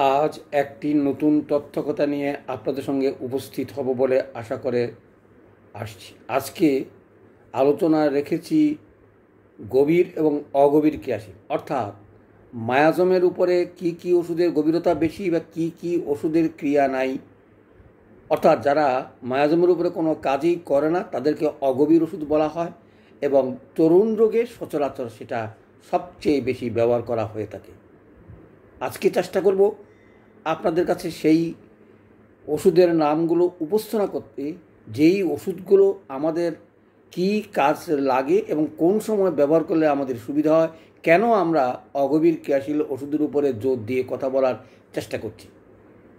আজ একটি নতুন তথ্যকথা নিয়ে আপনাদের সঙ্গে উপস্থিত হব বলে আশা করে আসছি। আজকে আলোচনা রেখেছি গভীর এবং অগভীর ক্রিয়াশীল, অর্থাৎ মায়াজমের উপরে কি কি ওষুধের গভীরতা বেশি বা কি কি ওষুধের ক্রিয়া নাই, অর্থাৎ যারা মায়াজমের উপরে কোনো কাজই করে না তাদেরকে অগভীর ওষুধ বলা হয় এবং তরুণ রোগে সচরাচর সেটা সবচেয়ে বেশি ব্যবহার করা হয়ে থাকে। আজকে চেষ্টা করব আপনাদের কাছে সেই ওষুধের নামগুলো উপস্থাপনা করতে, যেই ওষুধগুলো আমাদের কি কাজ লাগে এবং কোন সময় ব্যবহার করলে আমাদের সুবিধা হয়, কেন আমরা অগভীর ক্রিয়াশীল ওষুধের উপরে জোর দিয়ে কথা বলার চেষ্টা করছি।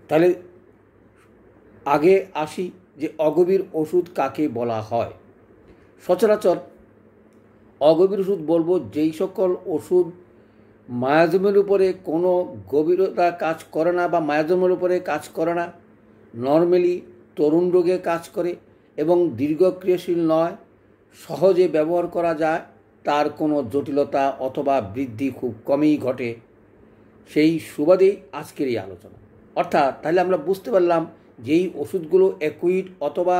তাহলে আগে আসি যে অগভীর ওষুধ কাকে বলা হয়। সচরাচর অগভীর ওষুধ বলবো যেই সকল ওষুধ মায়াজমের উপরে কোনো গভীরতা কাজ করে না বা মায়াজমের উপরে কাজ করে না, নর্মালি তরুণ রোগে কাজ করে এবং দীর্ঘ ক্রিয়াশীল নয়, সহজে ব্যবহার করা যায়, তার কোনো জটিলতা অথবা বৃদ্ধি খুব কমই ঘটে, সেই সুবাদেই আজকের এই আলোচনা। অর্থাৎ তাহলে আমরা বুঝতে পারলাম যেই ওষুধগুলো অ্যাকুইট অথবা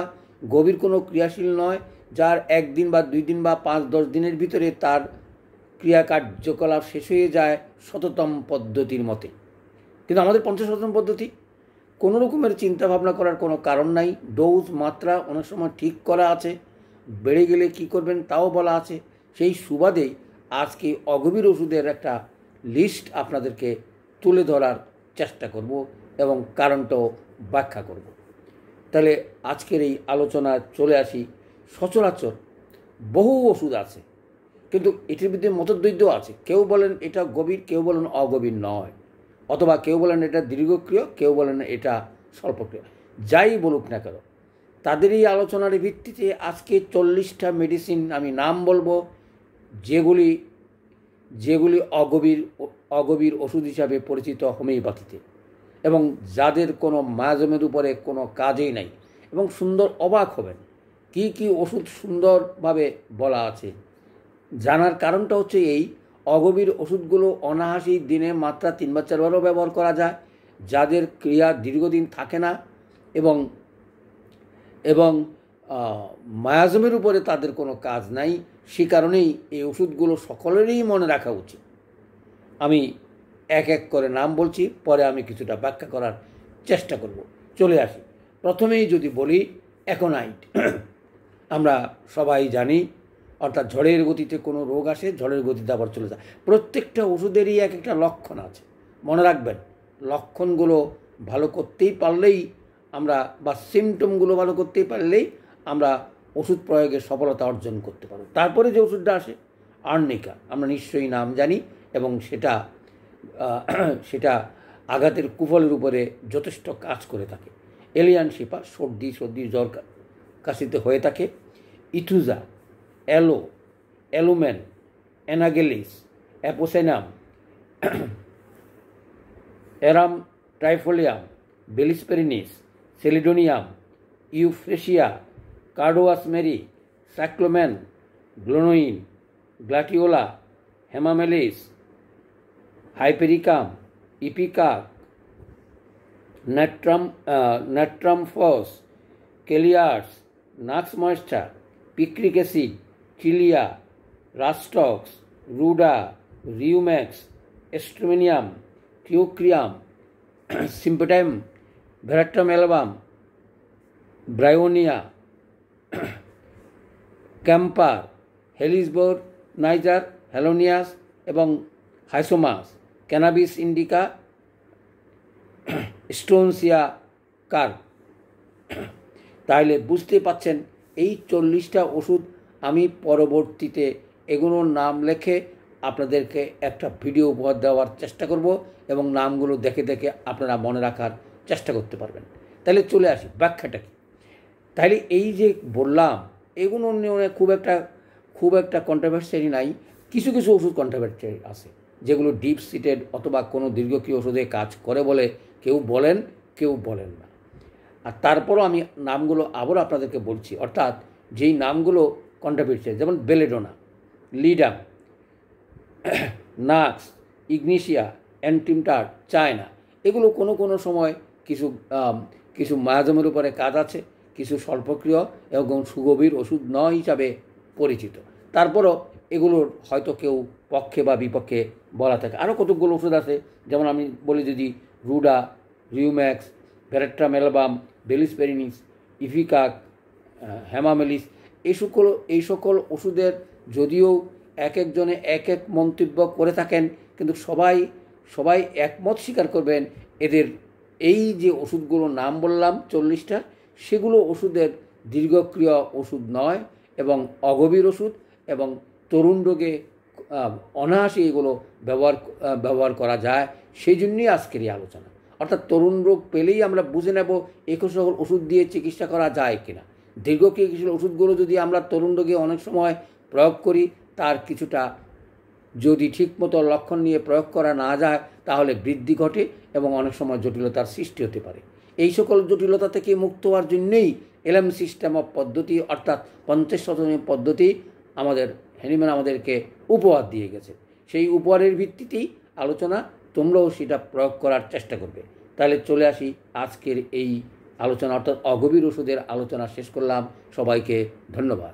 গভীর কোনো ক্রিয়াশীল নয়, যার একদিন বা 2 দিন বা 5-10 দিনের ভিতরে তার ক্রিয়া কার্যকলাপ শেষ হয়ে যায় শততম পদ্ধতির মতে। কিন্তু আমাদের 50 পদ্ধতি, কোনো রকমের চিন্তাভাবনা করার কোনো কারণ নাই। ডোজ মাত্রা অনেক সময় ঠিক করা আছে, বেড়ে গেলে কি করবেন তাও বলা আছে। সেই সুবাদেই আজকে অগভীর ওষুধের একটা লিস্ট আপনাদেরকে তুলে ধরার চেষ্টা করব এবং কারণটাও ব্যাখ্যা করব। তাহলে আজকের এই আলোচনায় চলে আসি। সচরাচর বহু ওষুধ আছে, কিন্তু এটির মধ্যে মতদ্বৈধ আছে। কেউ বলেন এটা গভীর, কেউ বলেন অগভীর নয়, অথবা কেউ বলেন এটা দীর্ঘক্রিয়, কেউ বলেন এটা স্বল্পক্রিয়। যাই বলুক না কেন, তাদের এই আলোচনার ভিত্তিতে আজকে 40টা মেডিসিন আমি নাম বলবো যেগুলি অগভীর ওষুধ হিসাবে পরিচিত হোমিওপ্যাথিতে, এবং যাদের কোনো মায়াজমের উপরে কোনো কাজই নাই। এবং সুন্দর অবাক হবেন কি কি ওষুধ সুন্দরভাবে বলা আছে। জানার কারণটা হচ্ছে এই, অগভীর ওষুধগুলো অনায়াসেই দিনে মাত্রা 3 বা 4 বারও ব্যবহার করা যায়, যাদের ক্রিয়া দীর্ঘদিন থাকে না এবং মায়াজমের উপরে তাদের কোনো কাজ নাই। সে কারণেই এই ওষুধগুলো সকলেরই মনে রাখা উচিত। আমি এক এক করে নাম বলছি, পরে আমি কিছুটা ব্যাখ্যা করার চেষ্টা করব। চলে আসি। প্রথমেই যদি বলি অ্যাকোনাইট, আমরা সবাই জানি, অর্থাৎ ঝড়ের গতিতে কোনো রোগ আসে, ঝড়ের গতিতে আবার চলে যায়। প্রত্যেকটা ওষুধেরই এক একটা লক্ষণ আছে, মনে রাখবেন। লক্ষণগুলো ভালো করতেই পারলেই আমরা, বা সিমটমগুলো ভালো করতেই পারলেই আমরা ওষুধ প্রয়োগে সফলতা অর্জন করতে পারব। তারপরে যে ওষুধটা আসে আর্নিকা, আমরা নিশ্চয়ই নাম জানি, এবং সেটা আঘাতের কুফলের উপরে যথেষ্ট কাজ করে থাকে। এলিয়ান শিপা সর্দি জ্বর কাশিতে হয়ে থাকে। ইথুজা, অ্যালুমেন, anagallis, apocynum, arum triphyllum, bellis perennis, chelidonium, euphrasia, কার্ডোয়াসমেরি, cyclamen, glonoine, gratiola, hamamelis, hypericum, ipecac, natrum phos, কেলিয়ার্স, নাক্স ময়েস্টার, পিক্রিক অ্যাসিড, চিলিয়া, রাস্টক্স, রুডা, রিউম্যাক্স, এস্ট্রোমেনিয়াম, থিওক্রিয়াম, symphytum, veratrum album, bryonia, camphor, helleborus, niger, হ্যালোনিয়াস এবং হাইসোমাস, ক্যানাবিস ইন্ডিকা, স্টোনসিয়া কার। তাহলে বুঝতে পাচ্ছেন এই 40টা ওষুধ আমি পরবর্তীতে এগুলোর নাম লিখে আপনাদেরকে একটা ভিডিও উপহার দেওয়ার চেষ্টা করব, এবং নামগুলো দেখে দেখে আপনারা মনে রাখার চেষ্টা করতে পারবেন। তাহলে চলে আসি ব্যাখ্যাটা কি। তাহলে এই যে বললাম, এগুলো নিয়ে খুব একটা কন্ট্রোভার্সি নাই। কিছু কিছু ওষুধ কন্ট্রোভার্সি আছে, যেগুলো ডিপ সিটেড অথবা কোনো দীর্ঘক্রিয় ওষুধে কাজ করে বলে কেউ বলেন, কেউ বলেন না। আর তারপরও আমি নামগুলো আবার আপনাদেরকে বলছি, অর্থাৎ যেই নামগুলো কন্ট্রোভার্সি, যেমন বেলেডোনা, লিডাম, নাক্স, ইগনিশিয়া, অ্যান্টিমটার, চায়না, এগুলো কোনো কোনো সময় কিছু কিছু মায়াজমের উপরে কাজ আছে, কিছু স্বল্পক্রিয় এবং সুগভীর ওষুধ নয় হিসাবে পরিচিত। তারপরও এগুলোর হয়তো কেউ পক্ষে বা বিপক্ষে বলা থাকে। আরও কতকগুলো ওষুধ আছে, যেমন আমি বলি যদি রুডা, রিউম্যাক্স, ভ্যারেট্রামেলবাম, বেলিসপেরিনিস, ইফিকাক, হেমামেলিস, এই সকল ওষুধের যদিও এক একজনে এক এক মন্তব্য করে থাকেন, কিন্তু সবাই একমত স্বীকার করবেন এদের এই যে ওষুধগুলোর নাম বললাম 40টা, সেগুলো ওষুধের দীর্ঘক্রিয়া ওষুধ নয় এবং অগভীর ওষুধ, এবং তরুণ রোগে অনায়াসে এগুলো ব্যবহার করা যায়। সেই জন্যই আজকের এই আলোচনা। অর্থাৎ তরুণ রোগ পেলেই আমরা বুঝে নেব এই সকল ওষুধ দিয়ে চিকিৎসা করা যায় কিনা। দীর্ঘক্রিয়া ওষুধগুলো যদি আমরা তরুণ রোগে অনেক সময় প্রয়োগ করি, তার কিছুটা যদি ঠিকমতো লক্ষণ নিয়ে প্রয়োগ করা না যায় তাহলে বৃদ্ধি ঘটে এবং অনেক সময় জটিলতার সৃষ্টি হতে পারে। এই সকল জটিলতা থেকে মুক্ত হওয়ার জন্যই এলএম সিস্টেম অফ পদ্ধতি অর্থাৎ 50 শতাংশ পদ্ধতি আমাদের হ্যানিম্যান আমাদেরকে উপহার দিয়ে গেছে। সেই উপহারের ভিত্তিতেই আলোচনা, তোমরাও সেটা প্রয়োগ করার চেষ্টা করবে। তাহলে চলে আসি আজকের এই আলোচনা, অর্থাৎ অগভীর ওষুধের আলোচনা শেষ করলাম। সবাইকে ধন্যবাদ।